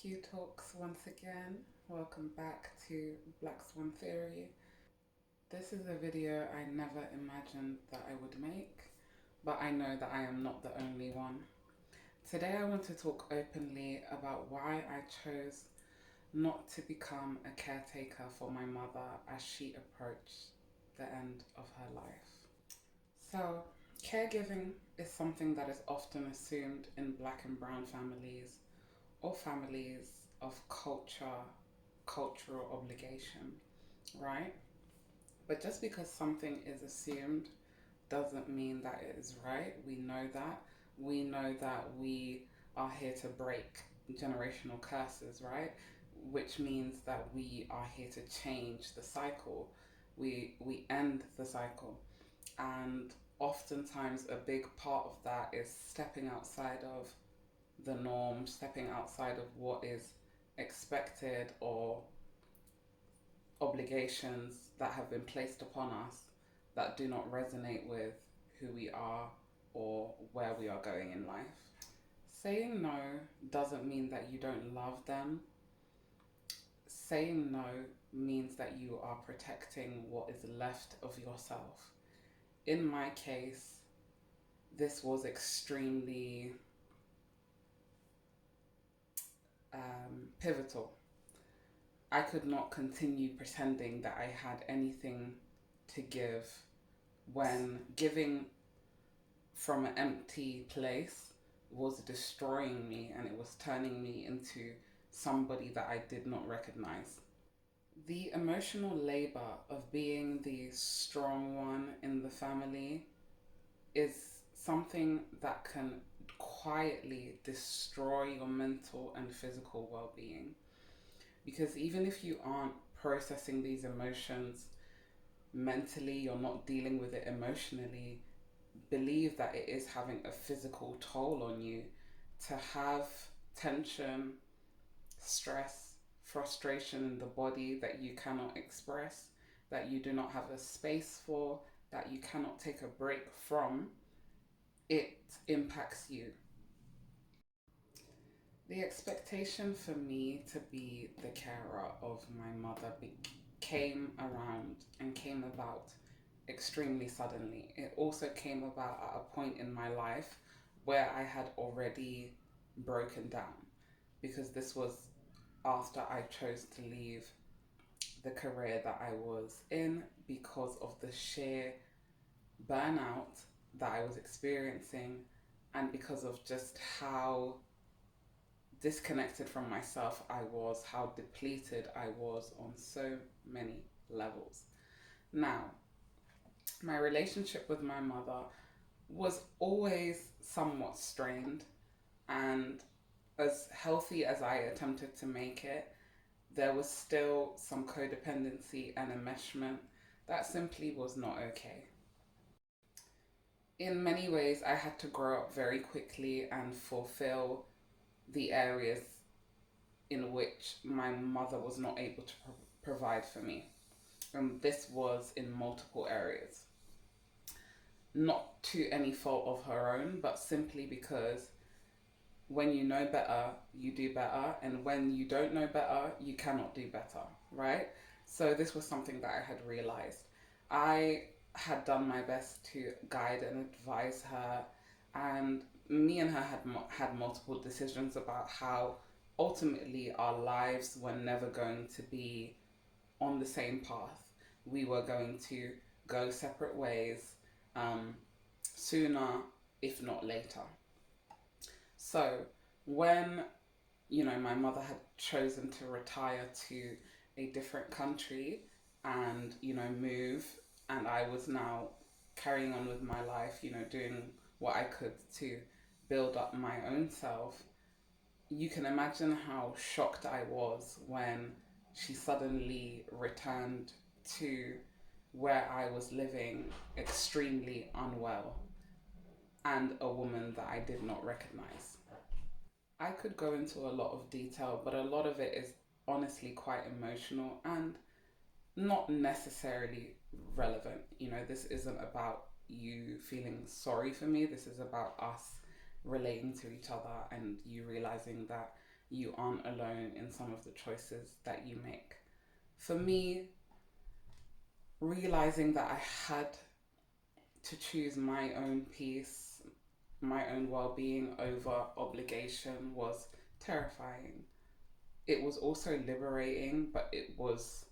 Q Talks once again. Welcome back to Black Swan Theory. This is a video I never imagined that I would make, but I know that I am not the only one. Today I want to talk openly about why I chose not to become a caretaker for my mother as she approached the end of her life. So, caregiving is something that is often assumed in black and brown families or families of cultural obligation, right? But just because something is assumed doesn't mean that it is right. We know that. We know that we are here to break generational curses, right? Which means that we are here to change the cycle. We end the cycle. And oftentimes a big part of that is stepping outside of the norm, stepping outside of what is expected or obligations that have been placed upon us that do not resonate with who we are or where we are going in life. Saying no doesn't mean that you don't love them. Saying no means that you are protecting what is left of yourself. In my case, this was extremely pivotal. I could not continue pretending that I had anything to give when giving from an empty place was destroying me and it was turning me into somebody that I did not recognize. The emotional labor of being the strong one in the family is something that can quietly destroy your mental and physical well being. Because even if you aren't processing these emotions mentally, you're not dealing with it emotionally, believe that it is having a physical toll on you to have tension, stress, frustration in the body that you cannot express, that you do not have a space for, that you cannot take a break from. It impacts you. The expectation for me to be the carer of my mother came around and came about extremely suddenly. It also came about at a point in my life where I had already broken down because this was after I chose to leave the career that I was in because of the sheer burnout that I was experiencing and because of just how disconnected from myself I was, how depleted I was on so many levels. Now, my relationship with my mother was always somewhat strained, and as healthy as I attempted to make it, there was still some codependency and enmeshment that simply was not okay. In many ways, I had to grow up very quickly and fulfill the areas in which my mother was not able to provide for me. And this was in multiple areas. Not to any fault of her own, but simply because when you know better, you do better. And when you don't know better, you cannot do better, right? So this was something that I had realized. I had done my best to guide and advise her, and me and her had multiple decisions about how ultimately our lives were never going to be on the same path. We were going to go separate ways um, sooner, if not later. So when my mother had chosen to retire to a different country and move, and I was now carrying on with my life, doing what I could to build up my own self. You can imagine how shocked I was when she suddenly returned to where I was living extremely unwell and a woman that I did not recognize. I could go into a lot of detail, but a lot of it is honestly quite emotional and not necessarily relevant. This isn't about you feeling sorry for me. This is about us relating to each other and you realizing that you aren't alone in some of the choices that you make. For me, realizing that I had to choose my own peace, my own well being over obligation was terrifying. It was also liberating, but it was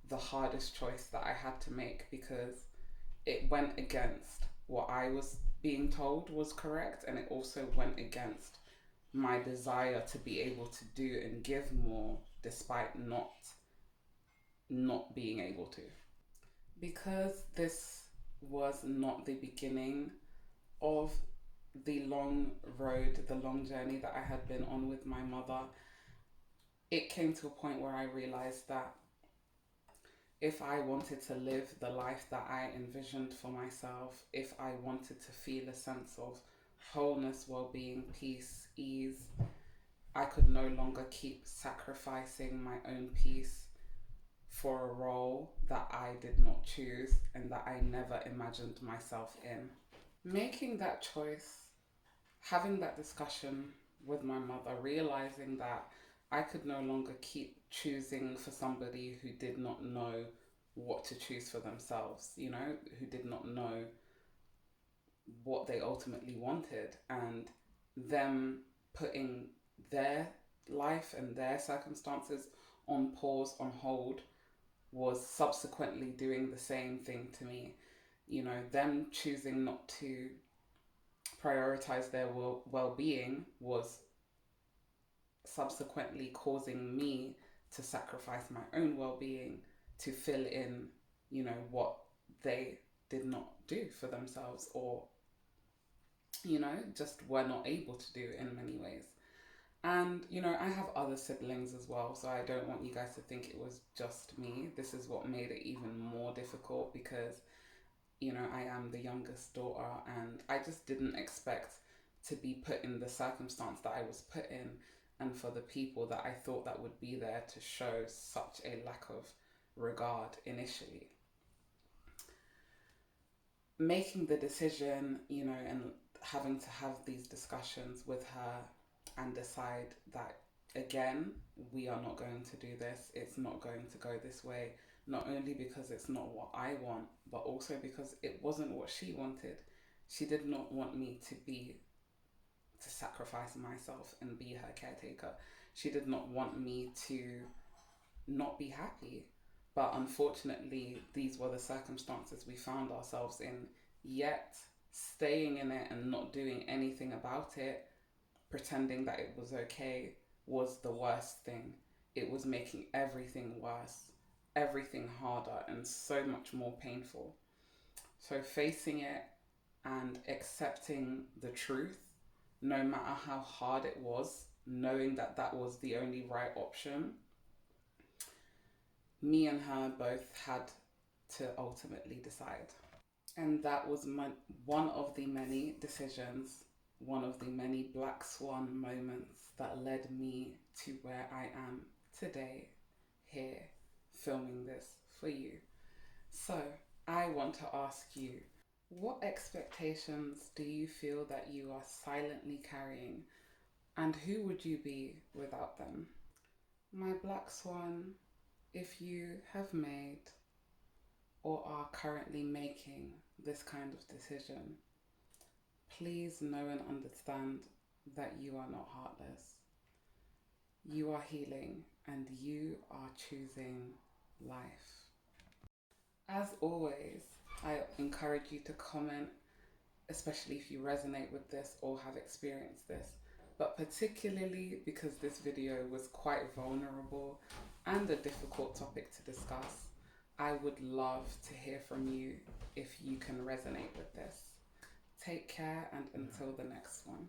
the hardest choice that I had to make because it went against what I was being told was correct, and it also went against my desire to be able to do and give more despite not being able to. Because this was not the beginning of the long road, the long journey that I had been on with my mother, it came to a point where I realized that if I wanted to live the life that I envisioned for myself, if I wanted to feel a sense of wholeness, well being, peace, ease, I could no longer keep sacrificing my own peace for a role that I did not choose and that I never imagined myself in. Making that choice, having that discussion with my mother, realizing that I could no longer keep choosing for somebody who did not know what to choose for themselves, who did not know what they ultimately wanted, and them putting their life and their circumstances on pause, on hold, was subsequently doing the same thing to me. Them choosing not to prioritize their well-being was subsequently causing me to sacrifice my own well-being to fill in, what they did not do for themselves, or just were not able to do in many ways. And I have other siblings as well, so I don't want you guys to think it was just me. This is what made it even more difficult because I am the youngest daughter, and I just didn't expect to be put in the circumstance that I was put in, and for the people that I thought that would be there to show such a lack of regard initially. Making the decision, and having to have these discussions with her and decide that again, we are not going to do this, it's not going to go this way, not only because it's not what I want, but also because it wasn't what she wanted. She did not want me to sacrifice myself and be her caretaker. She did not want me to not be happy. But unfortunately, these were the circumstances we found ourselves in. Yet, staying in it and not doing anything about it, pretending that it was okay, was the worst thing. It was making everything worse, everything harder, and so much more painful. So, facing it and accepting the truth, no matter how hard it was, knowing that that was the only right option, me and her both had to ultimately decide. And that was one of the many decisions, one of the many black swan moments that led me to where I am today, here, filming this for you. So, I want to ask you, what expectations do you feel that you are silently carrying, and who would you be without them? My black swan, if you have made or are currently making this kind of decision, please know and understand that you are not heartless. You are healing and you are choosing life. As always, I encourage you to comment, especially if you resonate with this or have experienced this. But particularly because this video was quite vulnerable and a difficult topic to discuss, I would love to hear from you if you can resonate with this. Take care, and until the next one.